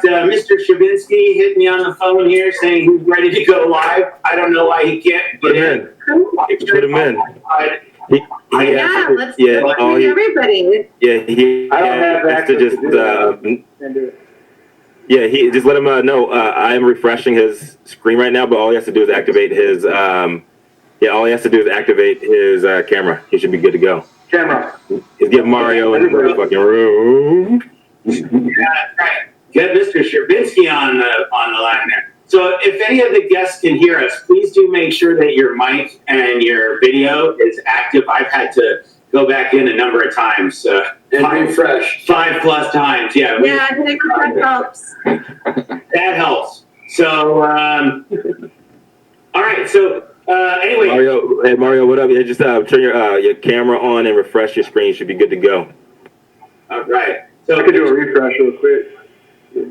Mr. Shabinsky hit me on the phone here saying he's ready to go live. I don't know why he can't get in. Put him in. Let's meet everybody. Yeah, he I don't have has access to just to do that. he just let him know. I am refreshing his screen right now, but all he has to do is activate his camera. He should be good to go. Camera. Just get Mario in the fucking room. Yeah, right. Get Mr. Shabinsky on the line there. So if any of the guests can hear us, please do make sure that your mic and your video is active. I've had to go back in a number of times. And refresh. 5+ times, yeah. Yeah, I think that helps. That helps. So, all right. So, anyway. Mario, what up? Yeah, just turn your camera on and refresh your screen. You should be good to go. All right. So I could do a refresh real quick.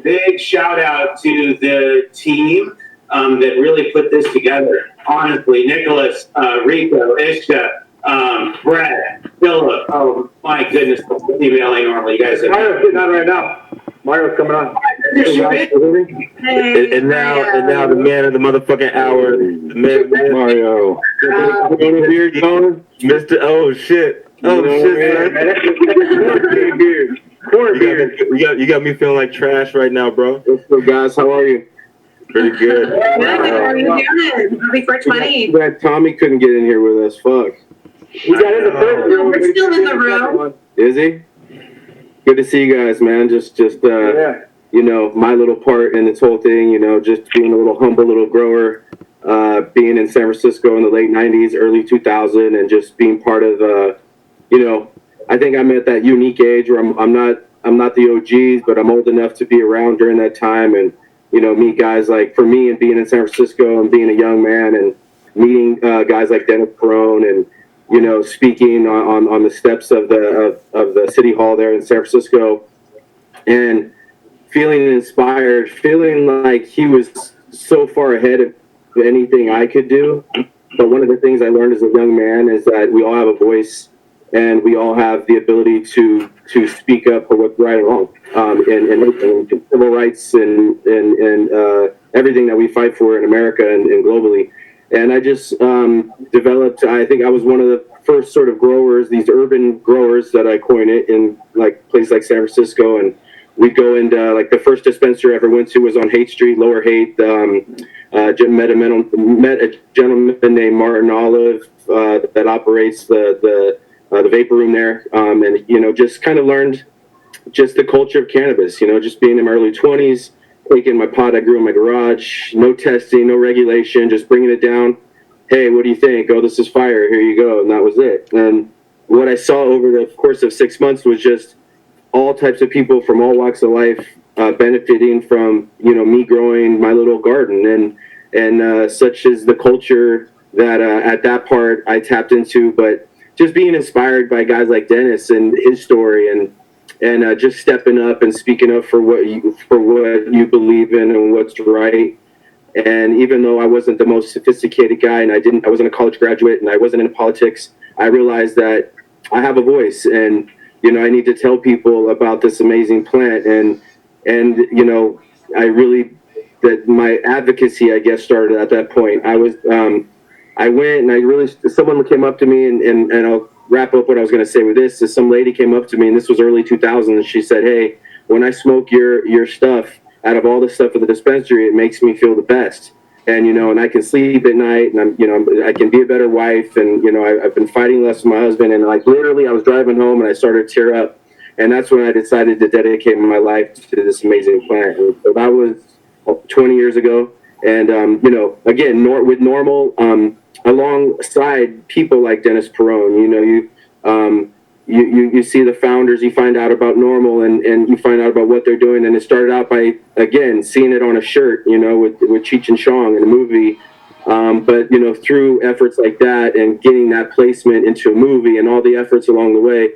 Big shout out to the team that really put this together. Honestly, Nicholas, Rico, Ishka, Brett, Philip. Oh my goodness, I'm emailing normally. You guys. Mario's getting on right now. Mario's coming on. Hey, And now the man of the motherfucking hour, the man Mario. Mr. Oh shit. Oh shit, man. You got me feeling like trash right now, bro. What's up, guys? How are you? Pretty good. good. How are you doing? Happy 420. Glad Tommy couldn't get in here with us. Fuck. We got in the first room. We're still in the room. Is he? Good to see you guys, man. Just Yeah. you know, my little part in this whole thing, you know, just being a little humble little grower, being in San Francisco in the late 90s, early 2000, and just being part of, you know, I think I'm at that unique age where I'm not the OGs, but I'm old enough to be around during that time and, you know, meet guys like, for me, and being in San Francisco and being a young man and meeting guys like Dennis Perone and, you know, speaking on the steps of the city hall there in San Francisco and feeling inspired, feeling like he was so far ahead of anything I could do. But one of the things I learned as a young man is that we all have a voice and we all have the ability to speak up for what's right and wrong, and civil rights and everything that we fight for in America and globally. And I just developed, I think I was one of the first sort of growers, these urban growers that I coined it in like places like San Francisco. And we'd go into like the first dispensary I ever went to was on Haight Street, Lower Haight. Met a gentleman named Martin Olive that operates the vapor room there, and you know, just kind of learned just the culture of cannabis. You know, just being in my early 20s, taking my pot I grew in my garage, no testing, no regulation, just bringing it down. Hey, what do you think? Oh, this is fire. Here you go, and that was it. And what I saw over the course of 6 months was just all types of people from all walks of life benefiting from, you know, me growing my little garden, and such is the culture that at that part I tapped into. But just being inspired by guys like Dennis and his story, and just stepping up and speaking up for what you believe in and what's right. And even though I wasn't the most sophisticated guy, and I wasn't a college graduate, and I wasn't in politics, I realized that I have a voice, and you know, I need to tell people about this amazing plant. And you know, that my advocacy, I guess, started at that point. I went and someone came up to me, and I'll wrap up what I was going to say with this. Is some lady came up to me, and this was early 2000s, and she said, "Hey, when I smoke your stuff, out of all the stuff at the dispensary, it makes me feel the best. And, you know, and I can sleep at night, and I can be a better wife. And, you know, I've been fighting less with my husband, and like literally I was driving home and I started to tear up. And that's when I decided to dedicate my life to this amazing plant. And so that was 20 years ago. And, you know, again, with NORML, alongside people like Dennis Perone, you know, you see the founders, you find out about NORML, and you find out about what they're doing. And it started out by, again, seeing it on a shirt, you know, with Cheech and Chong in a movie. But, you know, through efforts like that and getting that placement into a movie and all the efforts along the way,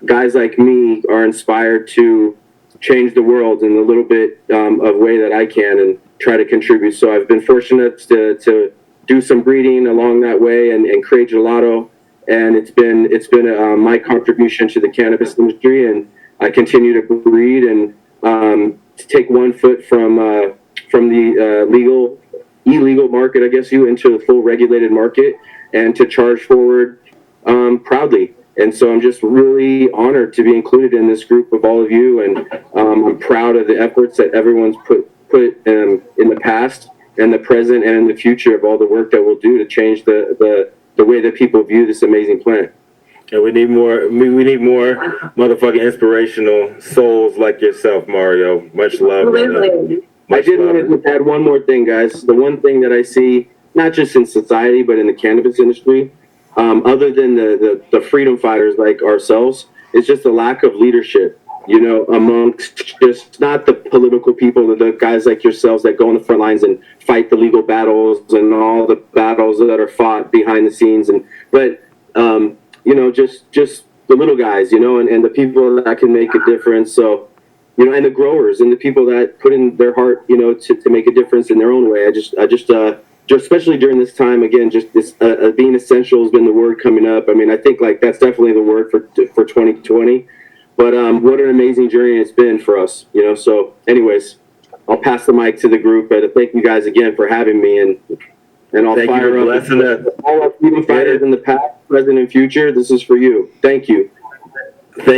guys like me are inspired to change the world in a little bit of way that I can and try to contribute. So I've been fortunate to do some breeding along that way and create gelato. And it's been my contribution to the cannabis industry, and I continue to breed and take one foot from the illegal market, I guess, into the full regulated market, and to charge forward proudly. And so I'm just really honored to be included in this group of all of you, and I'm proud of the efforts that everyone's put in the past and the present and in the future of all the work that we'll do to change the way that people view this amazing plant. And we need more. We need more motherfucking inspirational souls like yourself, Mario. Much love, brother. Absolutely. Much I did love. want to add one more thing, guys. The one thing that I see, not just in society, but in the cannabis industry, other than the freedom fighters like ourselves, is just a lack of leadership, you know, amongst just not the political people, the guys like yourselves that go on the front lines and fight the legal battles and all the battles that are fought behind the scenes, but you know, just the little guys, you know, and the people that can make a difference. So, you know, and the growers and the people that put in their heart, you know, to make a difference in their own way. I just especially during this time, again, just this being essential has been the word coming up. I mean, I think like that's definitely the word for 2020. But what an amazing journey it's been for us, you know. So, anyways, I'll pass the mic to the group. But thank you guys again for having me, and I'll Thank you fire for up blessing us. all our freedom fighters in the past, present, and future. This is for you. Thank you.